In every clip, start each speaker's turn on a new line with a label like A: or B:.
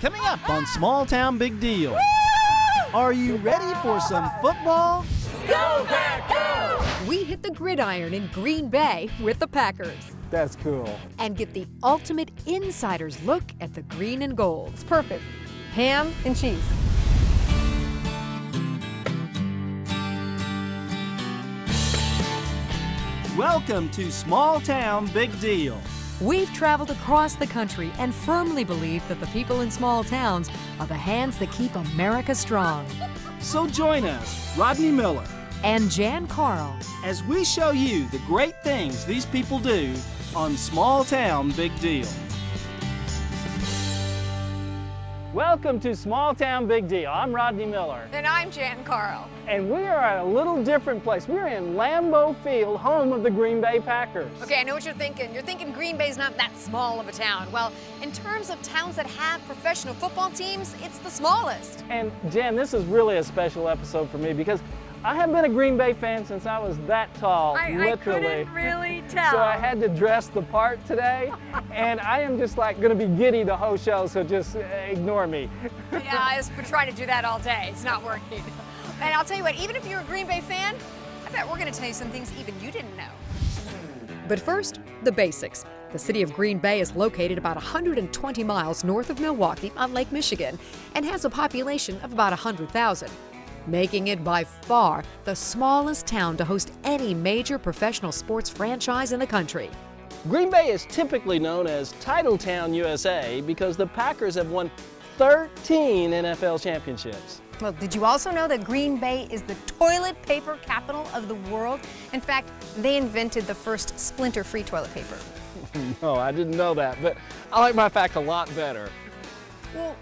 A: Coming up on Small Town Big Deal. Are you ready for some football?
B: Go Pack, go!
C: We hit the gridiron in Green Bay with the Packers.
D: That's cool.
C: And get the ultimate insider's look at the green and gold.
E: It's perfect. Ham and cheese.
A: Welcome to Small Town Big Deal.
C: We've traveled across the country and firmly believe that the people in small towns are the hands that keep America strong.
A: So join us, Rodney Miller,
C: And Jann Carl,
A: as we show you the great things these people do on Small Town Big Deal. Welcome to Small Town Big Deal. I'm Rodney Miller.
E: And I'm Jann Carl.
D: And we are at a little different place. We're in Lambeau Field, home of the Green Bay Packers.
E: Okay, I know what you're thinking. You're thinking Green Bay's not that small of a town. Well, in terms of towns that have professional football teams, it's the smallest.
D: And Jan, this is really a special episode for me because I have been a Green Bay fan since I was that tall, literally.
E: I couldn't really tell.
D: So I had to dress the part today, and I am just like gonna be giddy the whole show, so just ignore me.
E: Yeah, I've been trying to do that all day. It's not working. And I'll tell you what, even if you're a Green Bay fan, I bet we're gonna tell you some things even you didn't know.
C: But first, the basics. The city of Green Bay is located about 120 miles north of Milwaukee on Lake Michigan and has a population of about 100,000. Making it by far the smallest town to host any major professional sports franchise in the country.
D: Green Bay is typically known as Titletown, USA, because the Packers have won 13 NFL championships.
E: Well, did you also know that Green Bay is the toilet paper capital of the world? In fact, they invented the first splinter-free toilet paper.
D: No, I didn't know that, but I like my fact a lot better.
E: Well,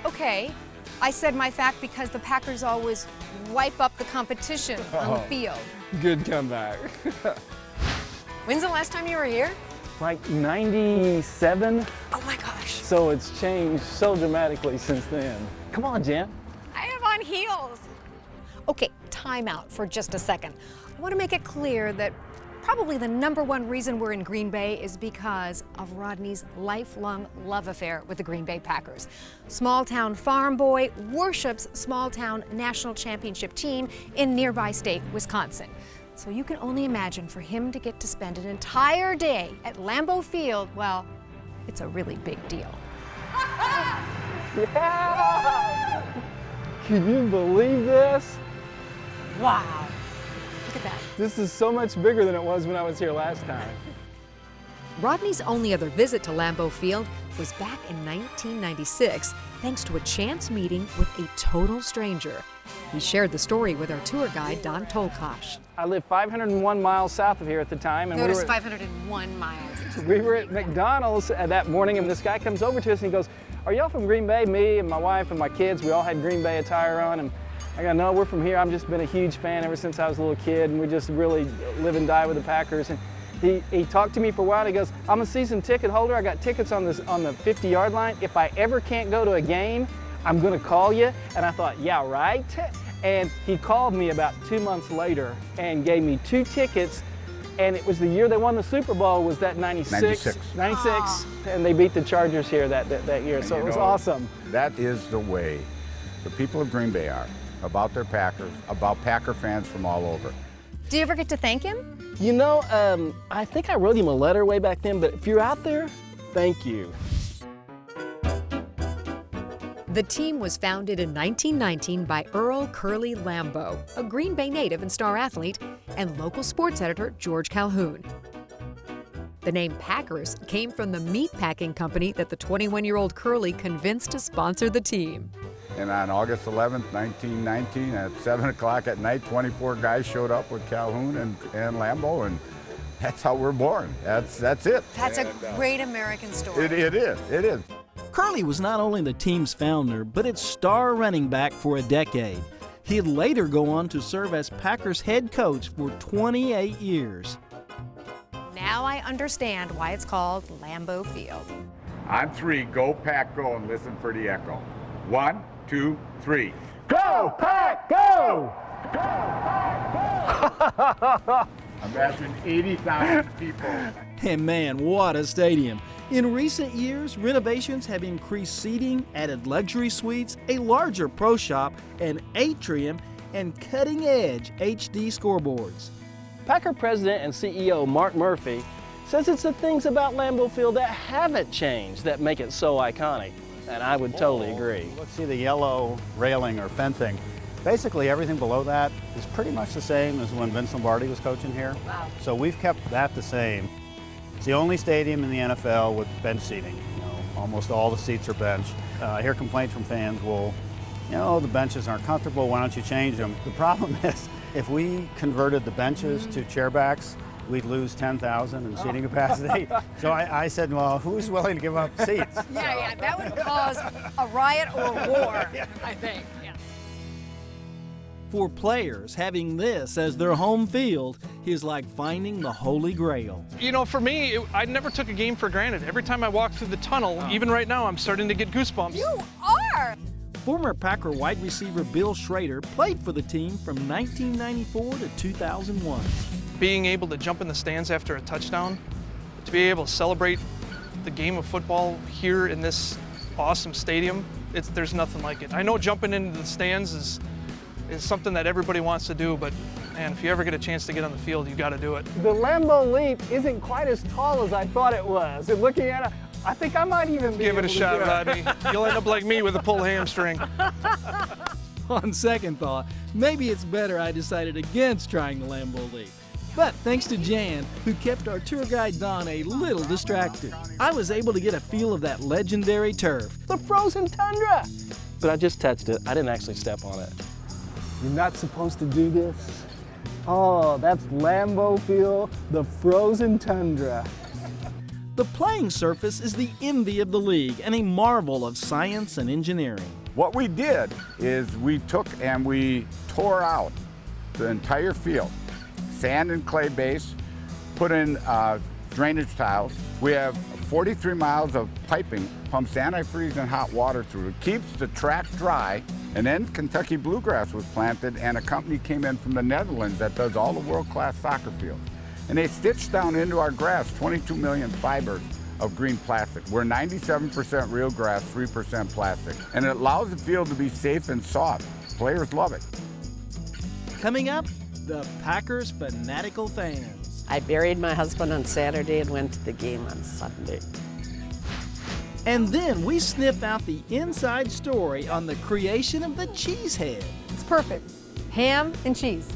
E: okay. I said my fact because the Packers always wipe up the competition on the field.
D: Good comeback.
E: When's the last time you were here?
D: Like 97?
E: Oh my gosh.
D: So it's changed so dramatically since then. Come on, Jan.
E: I have on heels. Okay, time out for just a second. I want to make it clear that probably the #1 reason we're in Green Bay is because of Rodney's lifelong love affair with the Green Bay Packers. Small-town farm boy worships small-town national championship team in nearby state, Wisconsin. So you can only imagine for him to get to spend an entire day at Lambeau Field, well, it's a really big deal.
D: Yeah! Can you believe this?
E: Wow. Look at that.
D: This is so much bigger than it was when I was here last time.
C: Rodney's only other visit to Lambeau Field was back in 1996, thanks to a chance meeting with a total stranger. He shared the story with our tour guide, Don Tolkosh.
D: I lived 501 miles south of here at the time. And
E: Notice 501 miles.
D: we were at McDonald's that morning, and this guy comes over to us and he goes, "Are y'all from Green Bay?" Me and my wife and my kids, we all had Green Bay attire on. And I go, "No, we're from here. I've just been a huge fan ever since I was a little kid, and we just really live and die with the Packers." And he talked to me for a while. And he goes, "I'm a season ticket holder. I got tickets on the 50-yard line. If I ever can't go to a game, I'm gonna call you." And I thought, yeah, right? And he called me about 2 months later and gave me 2 tickets. And it was the year they won the Super Bowl, was that 96? 96. And they beat the Chargers here that year,
F: And
D: so
F: you
D: it was
F: know,
D: awesome.
F: That is the way the people of Green Bay are, about their Packers, about Packer fans from all over.
E: Do you ever get to thank him?
D: You know, I think I wrote him a letter way back then, but if you're out there, thank you.
C: The team was founded in 1919 by Earl Curly Lambeau, a Green Bay native and star athlete, and local sports editor George Calhoun. The name Packers came from the meat packing company that the 21-year-old Curly convinced to sponsor the team.
F: And on August 11th, 1919, at 7 o'clock at night, 24 guys showed up with Calhoun and Lambeau, and that's how we're born. That's it.
E: That's a great American story.
F: It is.
A: Curly was not only the team's founder, but its star running back for a decade. He'd later go on to serve as Packers head coach for 28 years.
E: Now I understand why it's called Lambeau Field.
F: On 3, go Pack, go, and listen for the echo. 1, 2, 3.
D: Go, Pack, go!
F: Go, Pack, go! Imagine 80,000 people.
A: And man, what a stadium. In recent years, renovations have increased seating, added luxury suites, a larger pro shop, an atrium, and cutting-edge HD scoreboards.
D: Packer president and CEO Mark Murphy says it's the things about Lambeau Field that haven't changed that make it so iconic, and I would totally agree.
G: Let's see the yellow railing or fencing. Basically everything below that is pretty much the same as when Vince Lombardi was coaching here.
E: Wow.
G: So we've kept that the same. It's the only stadium in the NFL with bench seating. Almost all the seats are bench. I hear complaints from fans, well, the benches aren't comfortable, why don't you change them? The problem is, if we converted the benches to chairbacks, we'd lose 10,000 in seating capacity. So I said, well, who's willing to give up seats?
E: Yeah, that would cause a riot or a war, I think. Yeah.
A: For players, having this as their home field is like finding the Holy Grail.
H: For me, I never took a game for granted. Every time I walk through the tunnel, even right now, I'm starting to get goosebumps.
E: You are!
A: Former Packer wide receiver Bill Schrader played for the team from 1994 to 2001.
H: Being able to jump in the stands after a touchdown, to be able to celebrate the game of football here in this awesome stadium, there's nothing like it. I know jumping into the stands is something that everybody wants to do, but man, if you ever get a chance to get on the field, you got to do it.
D: The Lambeau Leap isn't quite as tall as I thought it was. And looking at it, I think I might even
H: give it a shot, Rodney. You'll end up like me with a pulled hamstring.
A: On second thought, maybe it's better I decided against trying the Lambeau Leap. But thanks to Jann, who kept our tour guide Don a little distracted, I was able to get a feel of that legendary turf.
D: The frozen tundra!
I: But I just touched it. I didn't actually step on it.
D: You're not supposed to do this. Oh, that's Lambeau Field, the frozen tundra.
A: The playing surface is the envy of the league and a marvel of science and engineering.
F: What we did is we took and we tore out the entire field, sand and clay base, put in drainage tiles. We have 43 miles of piping, pumps antifreeze and hot water through. It keeps the track dry. And then Kentucky bluegrass was planted, and a company came in from the Netherlands that does all the world-class soccer fields. And they stitched down into our grass 22 million fibers of green plastic. We're 97% real grass, 3% plastic. And it allows the field to be safe and soft. Players love it.
A: Coming up, the Packers fanatical fans.
J: I buried my husband on Saturday and went to the game on Sunday.
A: And then we sniff out the inside story on the creation of the Cheesehead.
E: It's perfect. Ham and cheese.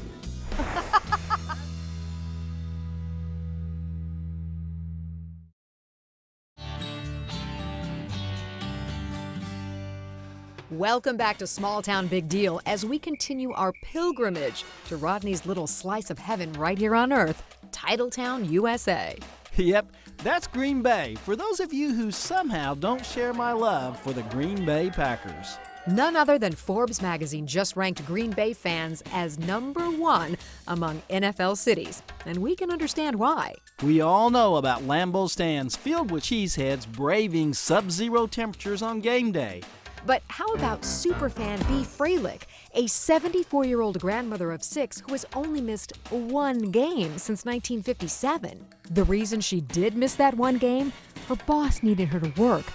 E: Welcome back to Small Town Big Deal as we continue our pilgrimage to Rodney's little slice of heaven right here on Earth, Titletown, USA.
A: Yep, that's Green Bay, for those of you who somehow don't share my love for the Green Bay Packers.
C: None other than Forbes magazine just ranked Green Bay fans as #1 among NFL cities, and we can understand why.
A: We all know about Lambeau stands filled with cheeseheads braving sub-zero temperatures on game day.
C: But how about superfan Bea Freilich, a 74-year-old grandmother of 6 who has only missed one game since 1957? The reason she did miss that one game? Her boss needed her to work.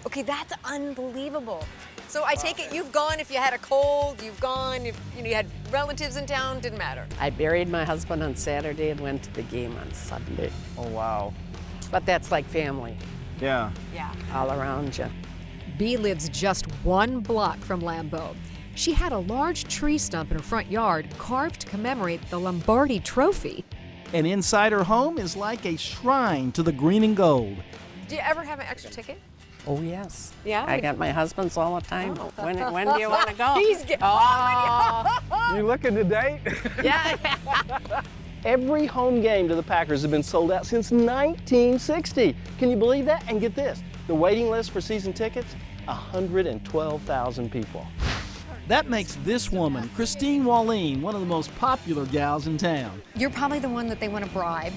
E: Okay, that's unbelievable. So I take it you've gone if you had a cold, you've gone if you had relatives in town, didn't matter.
J: I buried my husband on Saturday and went to the game on Sunday.
D: Oh, wow.
J: But that's like family,
D: Yeah.
E: Yeah.
J: all around you.
C: Bea lives just 1 block from Lambeau. She had a large tree stump in her front yard carved to commemorate the Lombardi Trophy.
A: And inside her home is like a shrine to the green and gold.
E: Do you ever have an extra ticket?
J: Oh, yes.
E: Yeah?
J: I got my husband's all the time. When do you want to go?
E: He's
D: You looking to date?
J: Yeah.
I: Every home game to the Packers has been sold out since 1960. Can you believe that? And get this, the waiting list for season tickets, 112,000 people.
A: That makes this woman, Christine Wahlen, one of the most popular gals in town.
E: You're probably the one that they want to bribe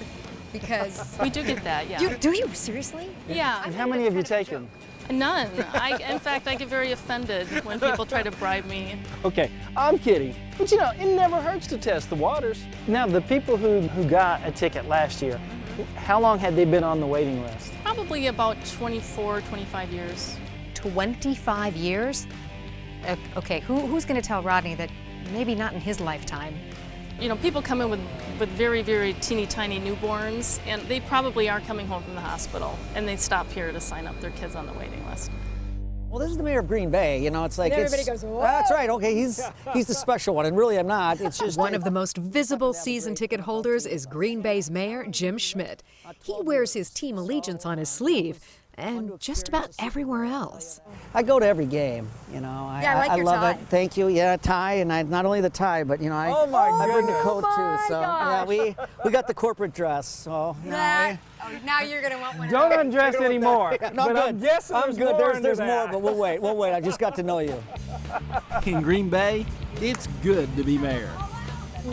E: because...
K: We do get that, yeah.
E: Do you? Seriously?
K: Yeah.
D: And how many have you taken?
K: None. In fact, I get very offended when people try to bribe me.
I: Okay, I'm kidding. But it never hurts to test the waters.
D: Now, the people who got a ticket last year,
I: How long had they been on the waiting list?
K: Probably about 24, 25 years.
E: 25 years? Okay, who's going to tell Rodney that maybe not in his lifetime?
K: You know, people come in with very, very teeny tiny newborns, and they probably are coming home from the hospital, and they stop here to sign up their kids on the waiting list.
L: Well, this is the mayor of Green Bay. You know, it's like
E: and everybody goes, whoa!
L: That's right. Okay, he's the special one, and really I'm not. It's just
C: one of the most visible season ticket holders is Green Bay's mayor, Jim Schmitt. He wears his team allegiance on his sleeve, and just about everywhere else.
L: I go to every game. You know,
E: Yeah, I like your
L: love
E: tie.
L: it. Thank you. Yeah, tie, and not only the tie, but you know, I bring the coat too. So yeah, we got the corporate dress. So you know,
E: Now you're going to want one.
I: Don't undress anymore.
L: yeah, no, I'm
I: But
L: good.
I: I'm guessing
L: I'm good.
I: more
L: There's
I: under
L: more,
I: that.
L: but we'll wait. We'll wait. I just got to know you.
A: In Green Bay, it's good to be mayor.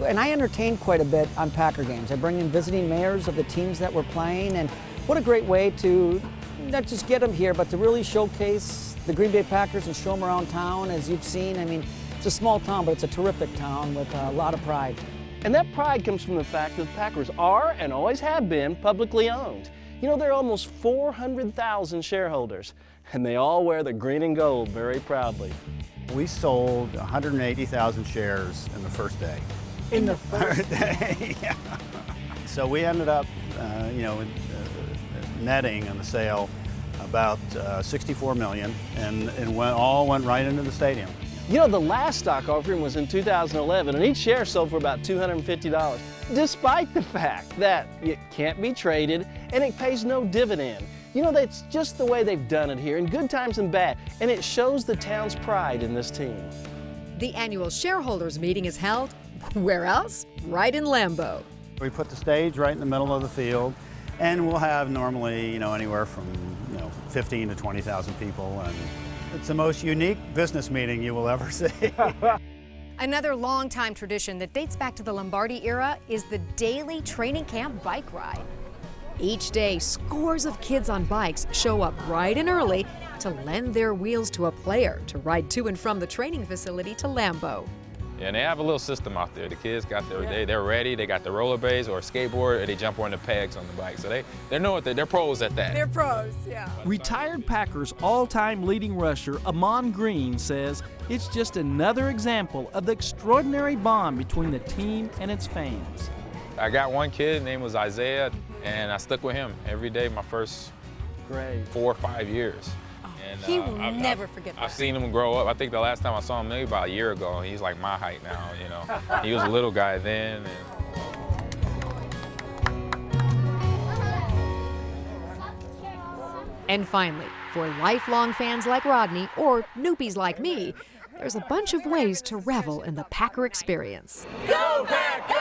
L: And I entertain quite a bit on Packer games. I bring in visiting mayors of the teams that we're playing, and what a great way to not just get them here, but to really showcase the Green Bay Packers and show them around town. As you've seen, I mean, it's a small town, but it's a terrific town with a lot of pride.
I: And that pride comes from the fact that the Packers are and always have been publicly owned. You know, there are almost 400,000 shareholders, and they all wear the green and gold very proudly.
G: We sold 180,000 shares in the first day.
I: In the first
G: day, yeah. So we ended up, netting on the sale about 64 million, and all went right into the stadium.
I: You know, the last stock offering was in 2011, and each share sold for about $250, despite the fact that it can't be traded and it pays no dividend. You know, that's just the way they've done it here, in good times and bad, and it shows the town's pride in this team.
C: The annual shareholders meeting is held, where else? Right in Lambeau.
G: We put the stage right in the middle of the field, and we'll have normally, anywhere from 15 to 20,000 people, and it's the most unique business meeting you will ever see.
E: Another long-time tradition that dates back to the Lombardi era is the daily training camp bike ride.
C: Each day, scores of kids on bikes show up bright and early to lend their wheels to a player to ride to and from the training facility to Lambeau.
B: Yeah, and they have a little system out there. The kids got they're ready. They got the rollerblades or a skateboard, or they jump on the pegs on the bike. So they know they're pros at that.
E: They're pros, yeah.
A: Retired Packers all-time leading rusher Amon Green says it's just another example of the extraordinary bond between the team and its fans.
B: I got one kid, his name was Isaiah, and I stuck with him every day my first 4 or 5 years. And,
E: He will never forget that.
B: I've seen him grow up. I think the last time I saw him maybe about a year ago, he's like my height now, He was a little guy then.
C: And finally, for lifelong fans like Rodney or newbies like me, there's a bunch of ways to revel in the Packer experience.
B: Go, Pack, go!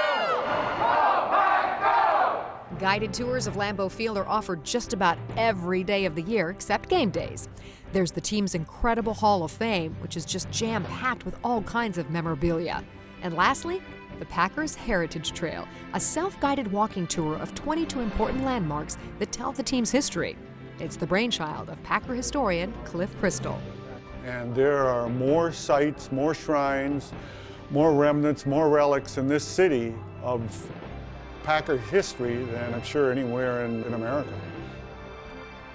C: Guided tours of Lambeau Field are offered just about every day of the year except game days. There's the team's incredible Hall of Fame, which is just jam-packed with all kinds of memorabilia. And lastly, the Packers Heritage Trail, a self-guided walking tour of 22 important landmarks that tell the team's history. It's the brainchild of Packer historian Cliff Crystal.
M: And there are more sites, more shrines, more remnants, more relics in this city of Packer history than I'm sure anywhere in America.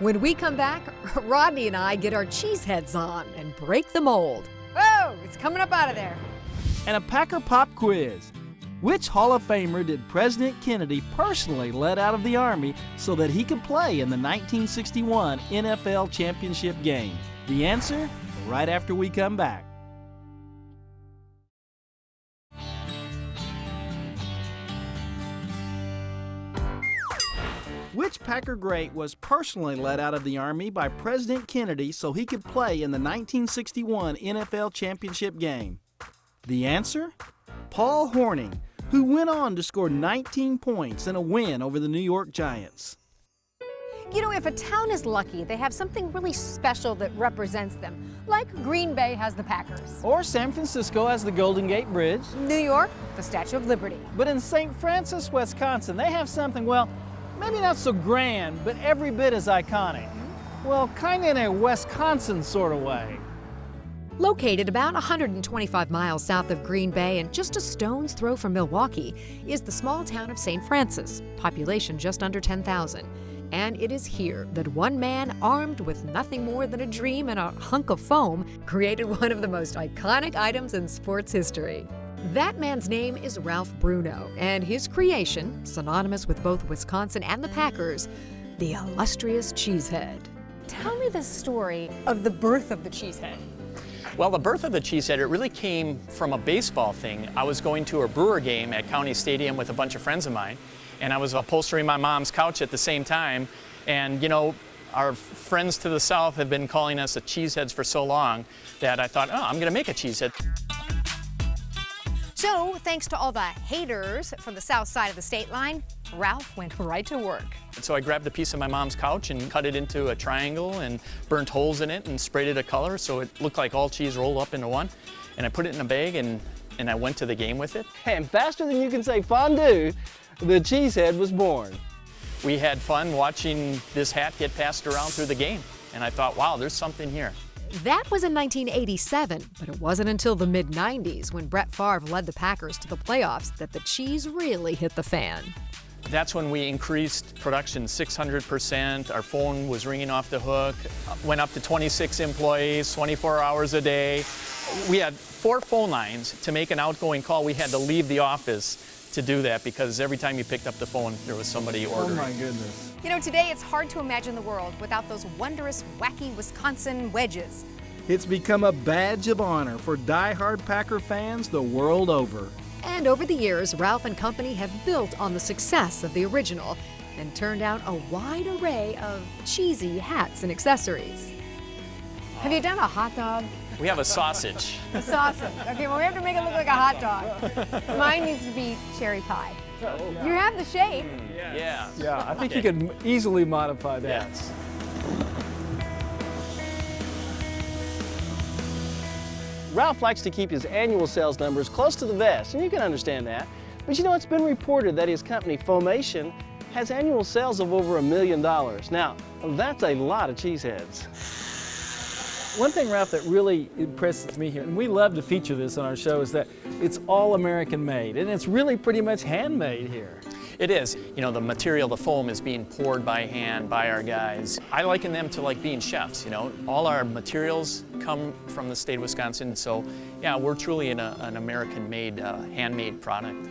C: When we come back, Rodney and I get our cheeseheads on and break the mold.
E: Whoa, it's coming up out of there.
A: And a Packer pop quiz. Which Hall of Famer did President Kennedy personally let out of the Army so that he could play in the 1961 NFL championship game? The answer, right after we come back. Which Packer great was personally let out of the Army by President Kennedy so he could play in the 1961 NFL championship game? The answer? Paul Hornung, who went on to score 19 points in a win over the New York Giants.
E: You know, if a town is lucky, they have something really special that represents them, like Green Bay has the Packers.
D: Or San Francisco has the Golden Gate Bridge.
E: New York, the Statue of Liberty.
D: But in St. Francis, Wisconsin, they have something, well, maybe not so grand, but every bit as iconic. Well, kind of in a Wisconsin sort of way.
C: Located about 125 miles south of Green Bay and just a stone's throw from Milwaukee is the small town of St. Francis, population just under 10,000. And it is here that one man armed with nothing more than a dream and a hunk of foam created one of the most iconic items in sports history. That man's name is Ralph Bruno, and his creation, synonymous with both Wisconsin and the Packers, the illustrious Cheesehead.
E: Tell me the story of the birth of the Cheesehead.
N: Well, the birth of the Cheesehead, it really came from a baseball thing. I was going to a Brewer game at County Stadium with a bunch of friends of mine, and I was upholstering my mom's couch at the same time. And, you know, our friends to the south have been calling us the Cheeseheads for so long that I thought, oh, I'm going to make a Cheesehead.
E: So, thanks to all the haters from the south side of the state line, Ralph went right to work.
N: So I grabbed a piece of my mom's couch and cut it into a triangle and burnt holes in it and sprayed it a color so it looked like all cheese rolled up into one. And I put it in a bag and I went to the game with it.
I: And faster than you can say fondue, the Cheesehead was born.
N: We had fun watching this hat get passed around through the game. And I thought, wow, there's something here.
C: That was in 1987, but it wasn't until the mid-90s when Brett Favre led the Packers to the playoffs that the cheese really hit the fan.
N: That's when we increased production 600%. Our phone was ringing off the hook, went up to 26 employees, 24 hours a day. We had 4 phone lines. To make an outgoing call, we had to leave the office to do that because every time you picked up the phone, there was somebody ordering.
D: Oh my goodness.
E: You know, today it's hard to imagine the world without those wondrous, wacky Wisconsin wedges.
A: It's become a badge of honor for die-hard Packer fans the world over.
C: And over the years, Ralph and company have built on the success of the original and turned out a wide array of cheesy hats and accessories.
E: Have you done a hot dog?
N: We have a sausage.
E: A sausage. Okay, well, we have to make it look like a hot dog. Mine needs to be cherry pie. You have the shape.
N: Yeah.
D: Yeah, I think you could easily modify that.
N: Yes.
I: Ralph likes to keep his annual sales numbers close to the vest, and you can understand that. But you know, it's been reported that his company, Foamation, has annual sales of over $1 million. Now, that's a lot of Cheeseheads.
D: One thing, Ralph, that really impresses me here, and we love to feature this on our show, is that it's all American made, and it's really pretty much handmade here.
N: It is. You know, the material, the foam, is being poured by hand by our guys. I liken them to like being chefs, you know. All our materials come from the state of Wisconsin, so yeah, we're truly an American-made, handmade product.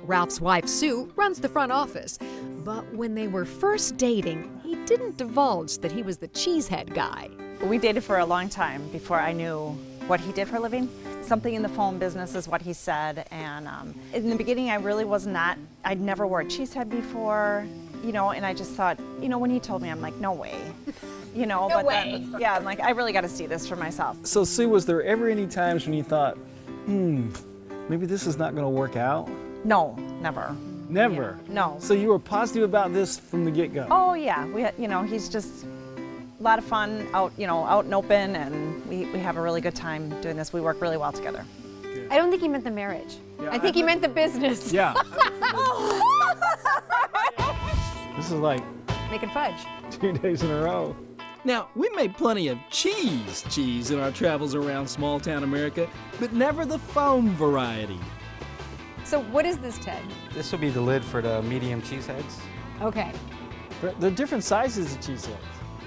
C: Ralph's wife, Sue, runs the front office. But when they were first dating, he didn't divulge that he was the Cheesehead guy.
O: We dated for a long time before I knew what he did for a living. Something in the foam business is what he said, and in the beginning I really was not, I'd never wore a Cheesehead before, you know, and I just thought, you know, when he told me, I'm like, no way, you know,
E: No
O: but
E: way.
O: then, yeah, I'm like, I really got to see this for myself.
D: So, Sue, was there ever any times when you thought, maybe this is not going to work out?
O: No, never.
D: Never?
O: Yeah, no.
D: So you were positive about this from the get-go?
O: Oh yeah, you know, he's just a lot of fun out, you know, out and open, and we have a really good time doing this. We work really well together.
E: I don't think he meant the marriage. I think he meant the business.
D: Yeah. This is like
E: Making fudge.
D: 2 days in a row.
A: Now, we made plenty of cheese in our travels around small-town America, but never the foam variety.
E: So what is this, Ted?
P: This will be the lid for the medium Cheeseheads.
E: Okay.
D: There are different sizes of Cheeseheads.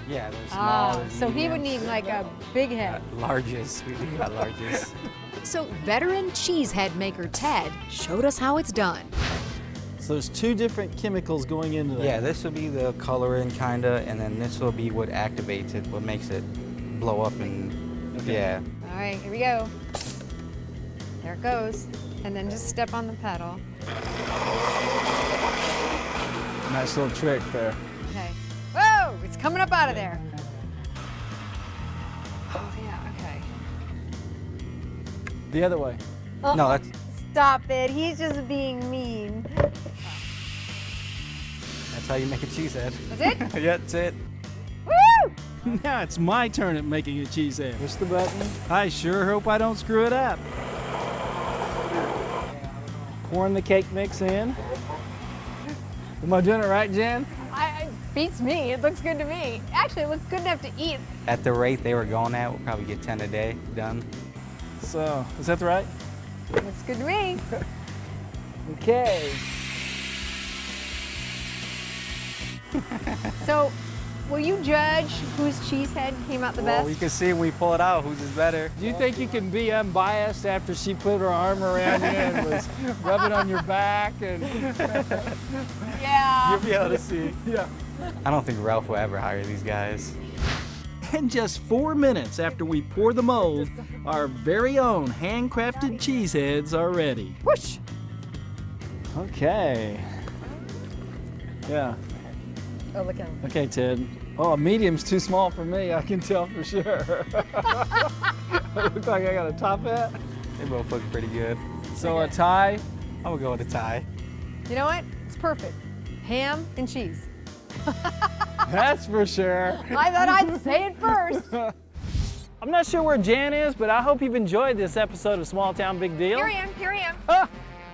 P: Yeah, they're small.
E: Ah, so he would need like a big head.
P: Largest, we got largest.
C: So veteran Cheesehead maker Ted showed us how it's done.
D: So there's 2 different chemicals going into that.
P: Yeah, this will be the coloring kinda, and then this will be what activates it, what makes it blow up and yeah.
E: All right, here we go. There it goes. And then just step on the pedal.
D: Nice little trick there.
E: Okay. Whoa! It's coming up out of there. Oh, yeah, okay.
D: The other way.
E: Oh,
P: No, that's
E: stop it. He's just being mean.
P: how you make a Cheesehead.
E: That's it?
P: Yeah, that's it.
E: Woo!
A: Now it's my turn at making a Cheesehead.
D: Push the button.
A: I sure hope I don't screw it up.
D: Pouring the cake mix in. Am I doing it right, Jan?
E: Beats me. It looks good to me. Actually, it looks good enough to eat.
P: At the rate they were going at, we'll probably get 10 a day done.
D: So, is that right?
E: Looks good to me.
D: Okay.
E: So, will you judge whose cheesehead came out the best?
P: Well, you can see when we pull it out whose is better.
D: Do you think you can be unbiased after she put her arm around you and was rubbing on your back? And
E: yeah.
P: You'll be able to see.
D: Yeah.
P: I don't think Ralph will ever hire these guys.
A: And just 4 minutes after we pour the mold, our very own handcrafted cheeseheads are ready.
E: Whoosh!
D: Okay. Yeah.
E: Oh, look at him.
D: Okay, Ted. Oh, a medium's too small for me, I can tell for sure. Looks like I got a top hat.
P: They both look pretty good.
D: So a tie?
P: I would go with a tie.
E: You know what? It's perfect. Ham and cheese.
D: That's for sure.
E: I thought I'd say it first.
D: I'm not sure where Jan is, but I hope you've enjoyed this episode of Small Town Big Deal.
E: Here I am, here I am.
D: Ah,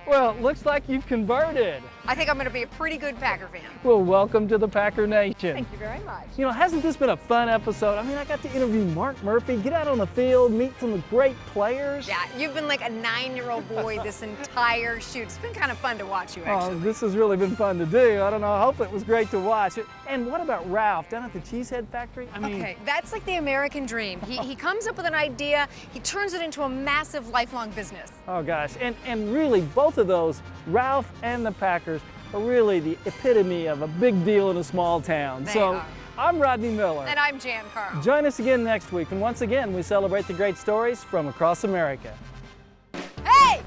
D: well, looks like you've converted.
E: I think I'm going to be a pretty good Packer fan.
D: Well, welcome to the Packer Nation.
E: Thank you very much.
D: You know, hasn't this been a fun episode? I mean, I got to interview Mark Murphy, get out on the field, meet some great players.
E: Yeah, you've been like a 9-year-old boy this entire shoot. It's been kind of fun to watch you, actually.
D: Oh, this has really been fun to do. I don't know, I hope it was great to watch. And what about Ralph down at the Cheesehead factory? I mean,
E: okay, that's like the American dream. He comes up with an idea, he turns it into a massive lifelong business.
D: oh gosh, and really both of those, Ralph and the Packers, are really the epitome of a big deal in a small town.
E: They
D: So
E: are.
D: I'm Rodney Miller.
E: And I'm Jan Carl.
D: Join us again next week, and once again, we celebrate the great stories from across America.
E: Hey!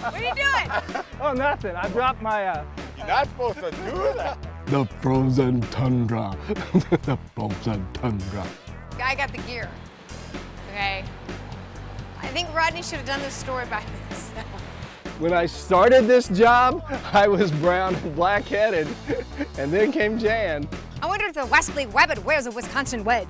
E: What are you doing?
D: Oh, nothing. I dropped my,
F: You're not supposed to do that.
Q: The frozen tundra. The frozen tundra.
E: Guy got the gear. Okay. I think Rodney should have done this story by himself.
I: When I started this job, I was brown and black-headed, and then came Jan.
E: I wonder if the Wesley Webbit wears a Wisconsin wedge.